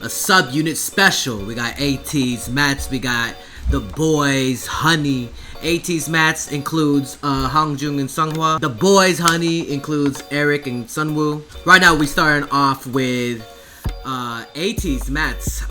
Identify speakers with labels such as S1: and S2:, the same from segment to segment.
S1: a subunit special. We got ATEEZ Matz, we got the Boyz Honey. ATEEZ Matz includes Hangjung and Sunghwa. The Boyz Honey includes Eric and Sunwoo. Right now we starting off with ATEEZ Matz.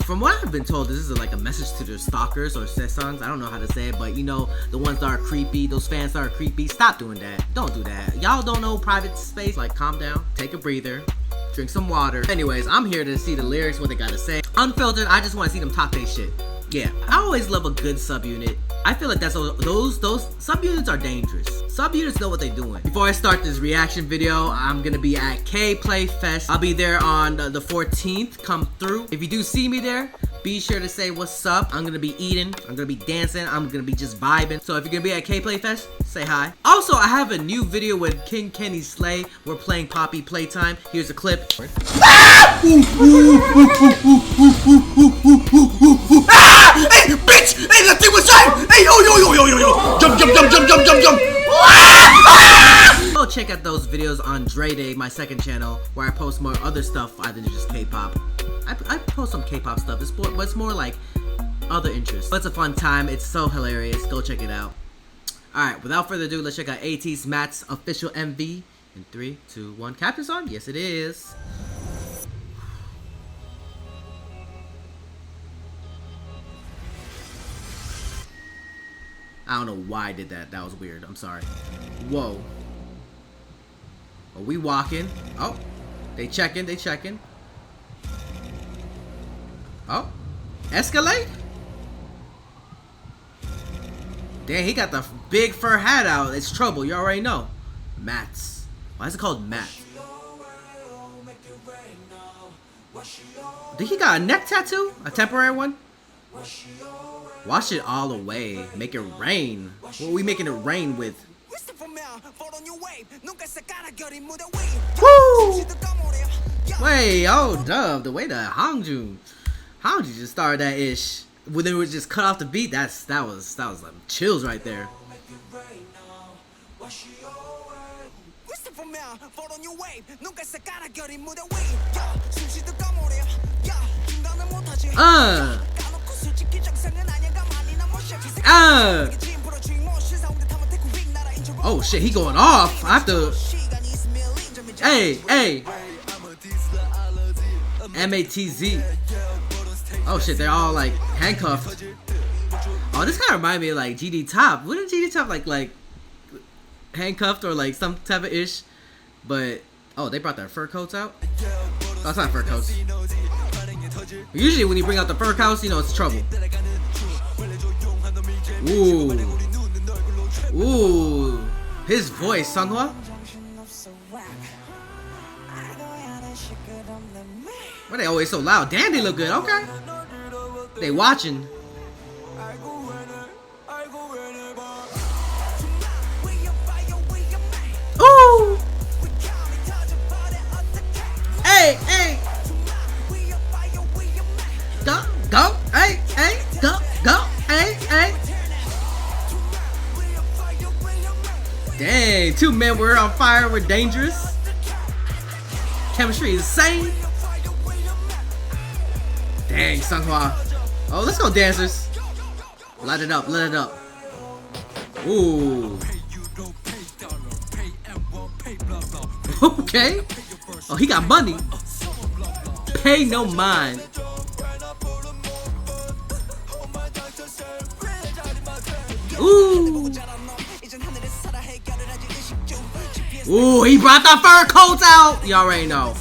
S1: From what I've been told, this is like a message to their stalkers or sesons. I don't know how to say it, but you know, the ones that are creepy, those fans that are creepy, stop doing that. Don't do that. Y'all don't know private space. Like, calm down, take a breather, drink some water. Anyways, I'm here to see the lyrics, what they gotta say. Unfiltered, I just want to see them talk their shit. Yeah, I always love a good subunit. I feel like that's those subunits are dangerous. Subunits know what they're doing. Before I start this reaction video, I'm gonna be at K-Play Fest. I'll be there on the 14th. Come through. If you do see me there, be sure to say what's up. I'm gonna be eating. I'm gonna be dancing. I'm gonna be just vibing. So if you're gonna be at K-Play Fest, say hi. Also, I have a new video with King Kenny Slay. We're playing Poppy Playtime. Here's a clip.
S2: Hey, bitch! Hey, that thing was time! Hey, yo! Jump!
S1: Go check out those videos on Dre Day, my second channel, where I post more other stuff other than just K-pop. I post some K-pop stuff, but it's more like other interests. But it's a fun time, it's so hilarious, go check it out. Alright, without further ado, let's check out ATEEZ Matz official MV in 3, 2, 1. Captain song? Yes it is. I don't know why I did that. That was weird. I'm sorry. Whoa. Are we walking? Oh. They checking. Oh. Escalate? Damn, he got the big fur hat out. It's trouble. You already know. Matz. Why is it called Matz? Did he got a neck tattoo? A temporary one? Wash it all away. Make it rain. What are we making it rain with? Woo! Wait, oh dub. The way that Hangjung just started that ish. When they would just cut off the beat, that was like chills right there. Oh shit, he going off. I have to. Hey. ATEEZ. Oh shit, they're all like handcuffed. Oh, this kind of reminds me of like GD Top. Wouldn't GD Top like handcuffed or like some type of ish? But oh, they brought their fur coats out. Oh, it's not fur coats. Usually when you bring out the fur coats, you know it's trouble. Ooh. His voice, Sunghwa. Why they always so loud? Damn, they look good. Okay. They watching. Ooh. Hey. Go. Hey. Go. Hey. Dang, 2 men were on fire. We're dangerous. Chemistry is insane. Dang, Sunghwa. Oh, let's go, dancers. Light it up. Ooh. Okay. Oh, he got money. Pay no mind. Ooh. Ooh, he brought the fur coats out. You already know.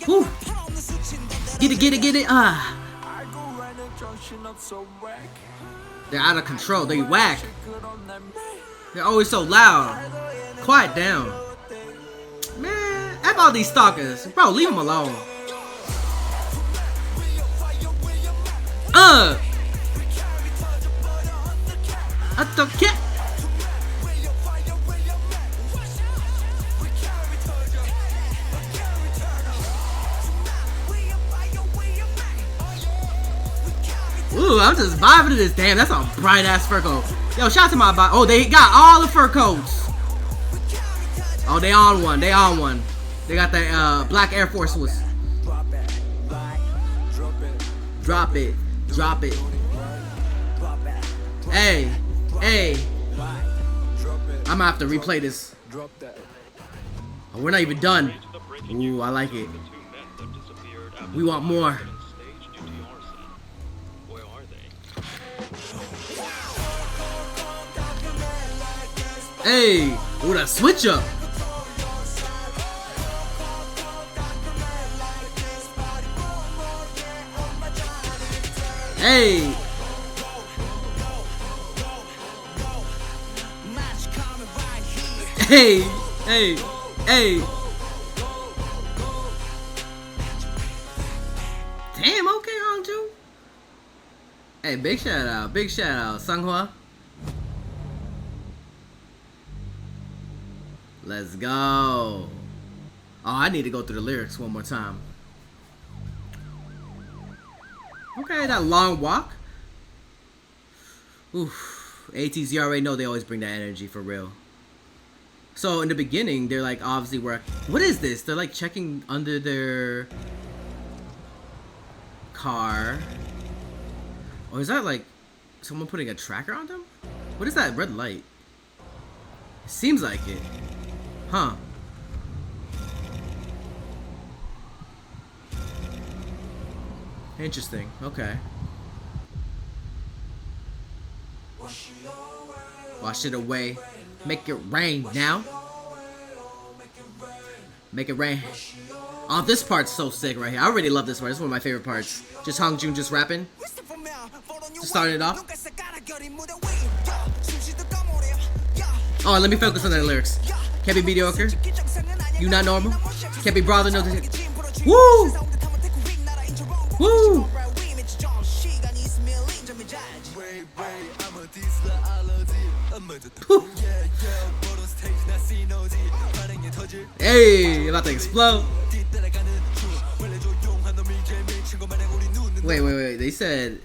S1: Ooh. Get it. They're out of control. They whack. They're always so loud. Quiet down. Man, F all these stalkers. Bro, leave them alone. 어떡해? Ooh, I'm just vibing to this. Damn, that's a bright ass fur coat. Yo, shout out to my body. Oh, they got all the fur coats. Oh, they on one. They on one. They got the black Air Force was. Drop it. Drop it. Hey. Hey. I'm gonna have to replay this. Oh, we're not even done. Ooh, I like it. We want more. Hey, ooh, that switch up. Hey. Hey, hey, hey. Damn, okay, Hongju. Hey, big shout out, Sunghwa. Let's go. Oh, I need to go through the lyrics one more time. Okay, that long walk. Oof. ATEEZ, you already know they always bring that energy for real. So in the beginning, they're like obviously what is this? They're like checking under their car. Or is that like someone putting a tracker on them? What is that red light? It seems like it. Huh. Interesting. Okay. Wash it away. Make it rain now. Make it rain. Oh, this part's so sick right here. I already love this part. It's one of my favorite parts. Just Hongjoong just rapping. Just starting it off. Oh, let me focus on the lyrics. Can't be mediocre. You not normal. Can't be brother. No. Woo! Woo! Hey, about to explode. Wait. They said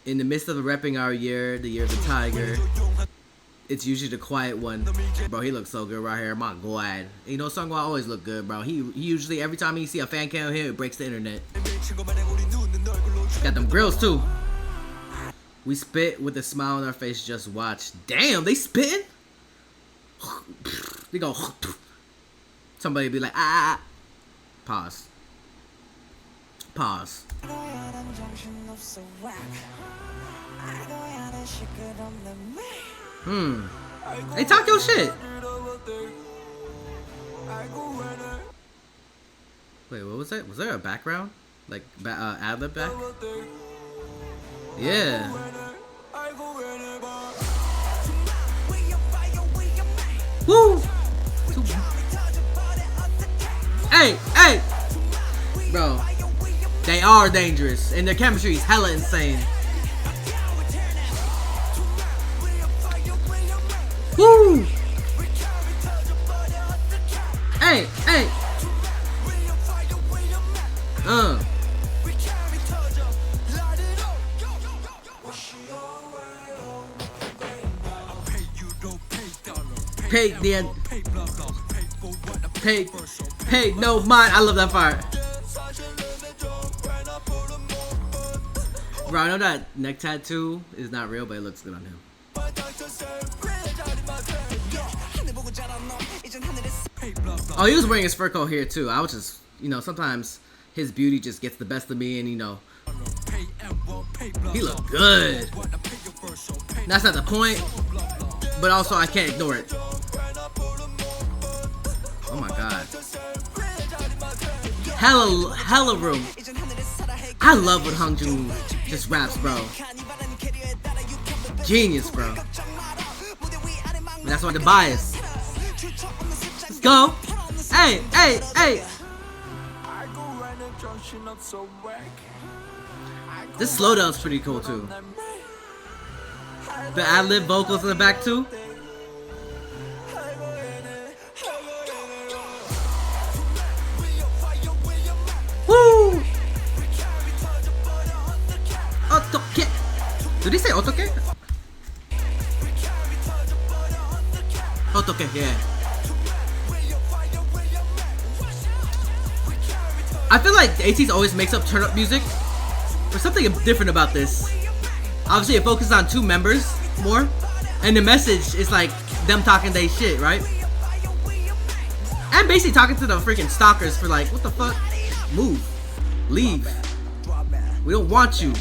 S1: in the midst of repping our year, the year of the tiger, it's usually the quiet one. Bro, he looks so good right here. My God. You know, Sunghwa always look good, bro. He usually, every time he see a fan cam here, it breaks the internet. Got them grills too. We spit with a smile on our face, just watch. Damn, they spitting? They go. Somebody be like, ah. Pause. Pause. They talk your shit. Wait, what was that? Was there a background? Like, ad-lib back? Yeah. Woo! Hey! Bro, they are dangerous, and their chemistry is hella insane. Woo! Hey! Pay no mind. I love that part. Bro, I know that neck tattoo is not real, but it looks good on him. Oh, he was wearing his fur coat here too. I was just, you know, sometimes his beauty just gets the best of me, and you know, he looked good. That's not the point, but also I can't ignore it. Oh my God. Hella room. I love when Hongjoong just raps, bro. Genius, bro. And that's why the bias. Let's go. Hey. This slowdown's pretty cool too. The ad-lib vocals in the back too. Woo! 어떻게? Did he say 어떻게? Okay, yeah. I feel like ATEEZ always makes up turn up music. There's something different about this. Obviously, it focuses on 2 members more, and the message is like them talking they shit, right? And basically talking to the freaking stalkers for like, what the fuck? Move, leave. We don't want you.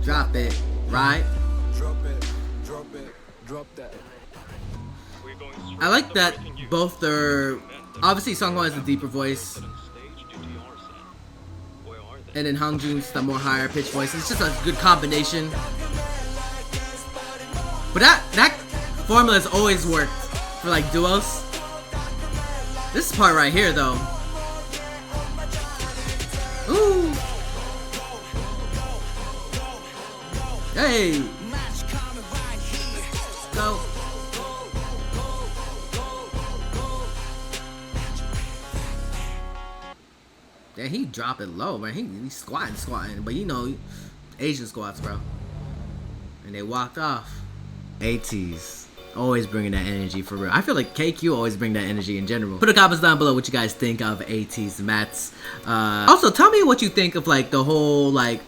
S1: Drop it, right? I like that both their, obviously Songhwa has a deeper voice, and then Hongjoong's the more higher pitched voice. It's just a good combination. But that formula has always worked for like duos. This part right here though. Ooh. Hey. Let's go. Yeah, he drop it low, man. He's squatting, but you know, Asian squats, bro. And they walked off. ATEEZ always bringing that energy for real. I feel like KQ always bring that energy in general. Put a comments down below what you guys think of ATEEZ Matz. Also, tell me what you think of like the whole like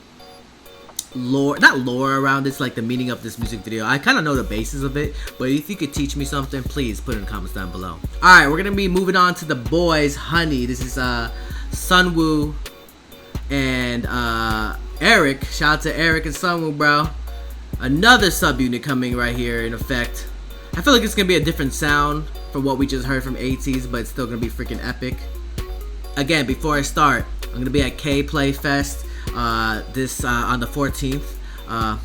S1: lore, not lore around this, like the meaning of this music video. I kind of know the basis of it, but if you could teach me something, please put it in the comments down below. All right, we're gonna be moving on to the Boyz Honey. This is Sunwoo and Eric. Shout out to Eric and Sunwoo, bro. Another subunit coming right here in effect. I feel like it's gonna be a different sound from what we just heard from ATEEZ, but it's still gonna be freaking epic. Again, before I start, I'm gonna be at K-Play Fest this on the 14th.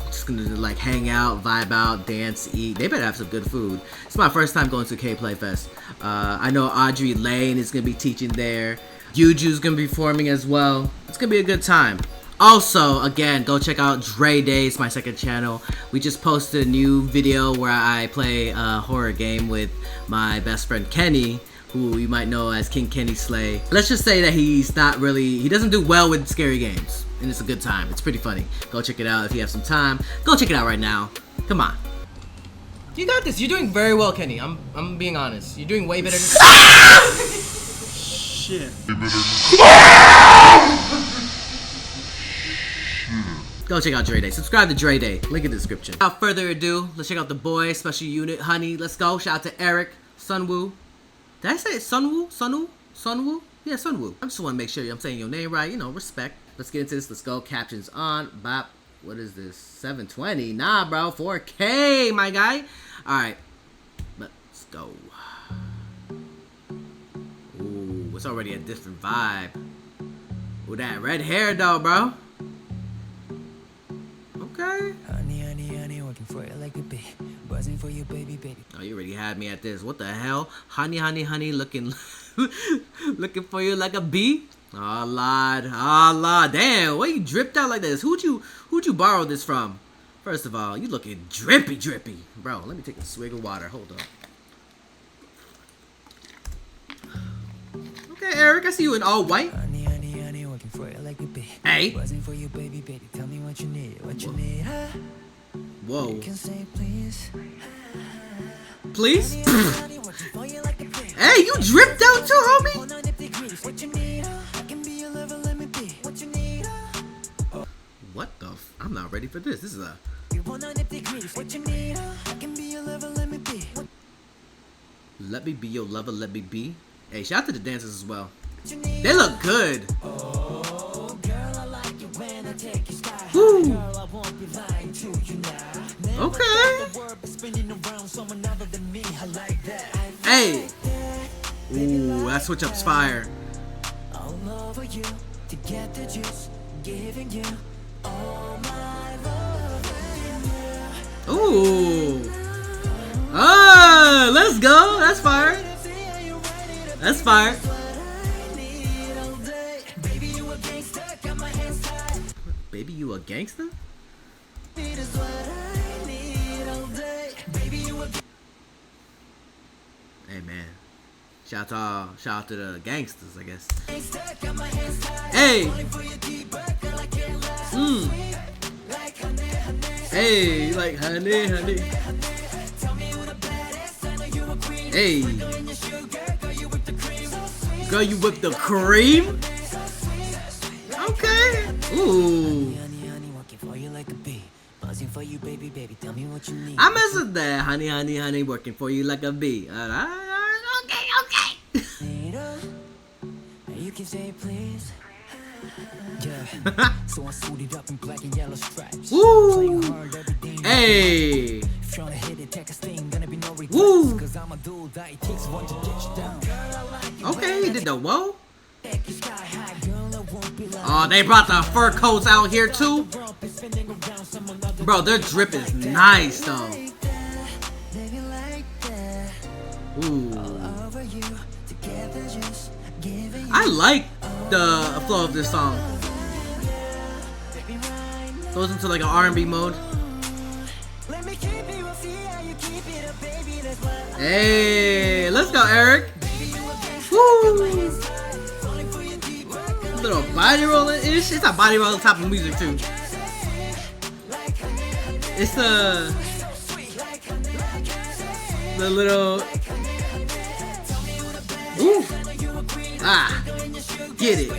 S1: Just gonna like hang out, vibe out, dance, eat. They better have some good food. It's my first time going to K-Play Fest. I know Audrey Lane is gonna be teaching there. Yuju's gonna be performing as well. It's gonna be a good time. Also, again, go check out Dre Day. It's my second channel. We just posted a new video where I play a horror game with my best friend Kenny, who you might know as King Kenny Slay. Let's just say that he doesn't do well with scary games, and it's a good time. It's pretty funny. Go check it out if you have some time. Go check it out right now. Come on. You got this. You're doing very well, Kenny. I'm being honest. You're doing way better than
S2: Shit.
S1: Go check out Dre Day. Subscribe to Dre Day. Link in the description. Without further ado, let's check out the boys, special unit, Honey. Let's go. Shout out to Eric, Sunwoo. Did I say it? Sunwoo? Sunwoo? Yeah, Sunwoo. I just want to make sure I'm saying your name right. You know, respect. Let's get into this. Let's go. Captions on. Bop. What is this? 720? Nah, bro. 4K, my guy. All right. Let's go. Ooh, it's already a different vibe. Ooh, that red hair, though, bro. Okay.
S3: Honey, honey, honey, working for you like a bee, buzzing for you, baby, baby.
S1: Oh, you already had me at this. What the hell? Honey, honey, honey, looking looking for you like a bee? Oh, Lord. Oh, Lord. Damn, why you dripped out like this? Who'd you borrow this from? First of all, you looking drippy. Bro, let me take a swig of water. Hold on. Okay, Eric, I see you in all white.
S3: Honey, honey, honey, working for you like a bee.
S1: Hey.
S3: Buzzing for you, baby, baby. Tell me what you need, need.
S1: Whoa.
S3: You can say please.
S1: Please? Hey, you dripped out too, homie? What the f? I'm not ready for this. This is a... Let me be your lover, let me be. Hey, shout out to the dancers as well. They look good. Woo. Okay. Hey. Ooh, that switch up's fire. Ooh. Ah, let's go. That's fire. That's fire. Baby, you a gangster? Hey man, shout out to the gangsters, I guess. Hey. Hey, like honey, honey. Hey. Girl, you whip the cream? Okay. Ooh. I mess with that. Honey, honey, honey, working for you like a bee. Okay, okay.
S3: You can say please. Yeah. So I suited up in black and yellow stripes.
S1: Woo. Hey. Woo. Okay, he did the whoa. Oh, they brought the fur coats out here too. Bro, their drip is nice though. Ooh. I like the flow of this song. Goes into like an R&B mode. Hey, let's go, Eric. Woo. Little body rolling ish. It's a body roll type of music too. It's the little. Ooh. Ah. Get it.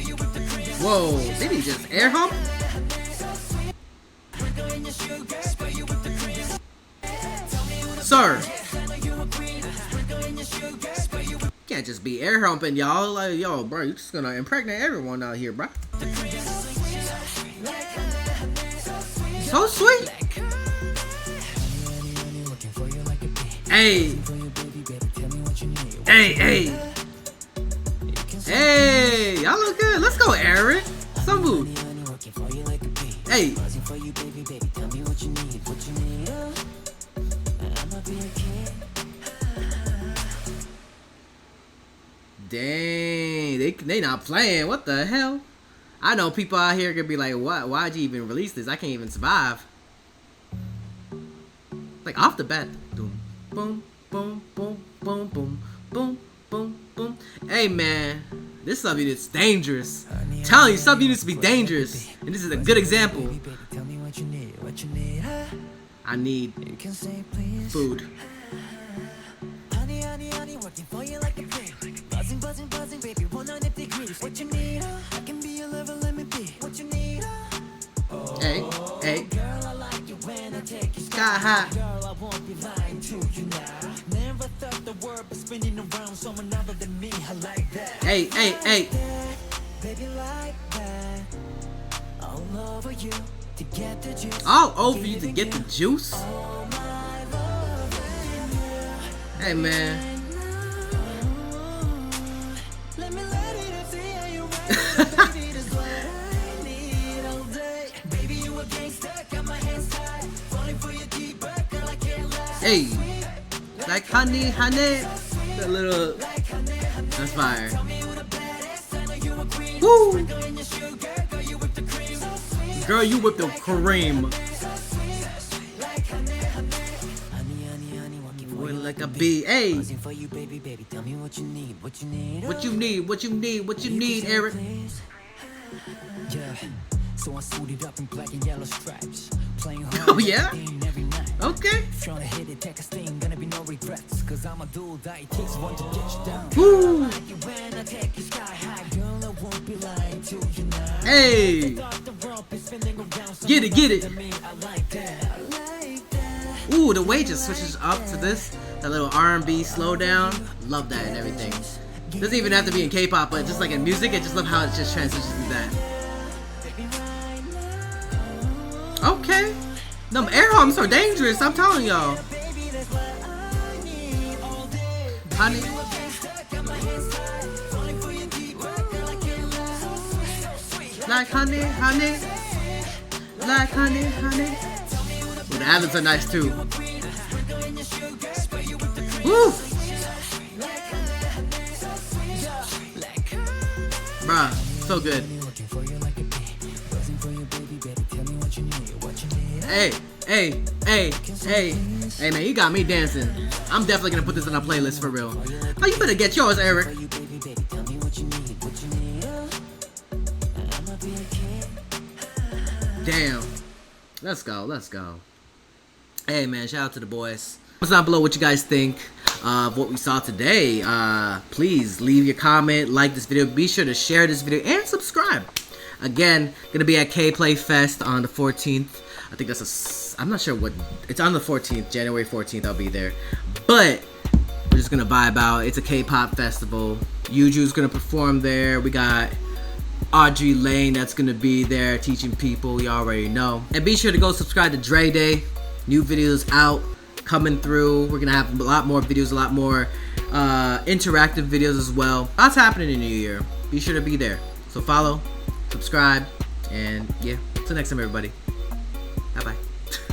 S1: Whoa. Did he just air hump? Sir. Can't just be air humping, y'all. Like, yo, bro, you just gonna impregnate everyone out here, bro. So sweet. Hey. Hey, hey. Hey, y'all look good. Let's go, Eric. Some mood. Hey. Dang, they not playing. What the hell? I know people out here could be like, what? Why'd you even release this? I can't even survive. Like off the bat. Boom, boom, boom, boom, boom, boom, boom, boom, boom. Hey man, this sub-unit is dangerous. I'm telling you, sub-units to be dangerous. And this is a good example. I need food. Hey, hey. Sky high. Hey, hey, hey. All over you to get the juice. Hey man. Hey, like honey, honey. That little, that's fire. Woo! Girl, you whipped the cream. Like a bee. Hey. What you need? What you need? What you need, Eric? So I suited up in black and yellow stripes. Oh yeah? Okay. Woo. Hey. Get it, get it. Ooh, the way it just switches up to this, that little R&B slow down. Love that and everything. Doesn't even have to be in K-pop, but just like in music, I just love how it just transitions to that. Okay. Them air humps are dangerous, I'm telling y'all. Honey. Like honey, honey. Like honey, honey. Ooh, the ad-libs are nice too. Woo! Bruh, so good. Hey, hey, hey, hey. Hey man, you got me dancing. I'm definitely gonna put this on a playlist for real. Oh, you better get yours, Eric. Damn. Let's go, let's go. Hey man, shout out to the boys. Comment down below what you guys think of what we saw today. Please leave your comment, like this video, be sure to share this video, and subscribe. Again, gonna be at K-Play Fest on the 14th. I think that's I'm not sure what, it's on the 14th, January 14th, I'll be there. But we're just gonna vibe out. It's a K-pop festival. Yuju's gonna perform there. We got Audrey Lane that's gonna be there teaching people, you already know. And be sure to go subscribe to Dre Day. New videos out, coming through. We're gonna have a lot more videos, a lot more interactive videos as well. Lots happening in the new year. Be sure to be there. So follow, subscribe, and yeah, till next time everybody. Bye bye.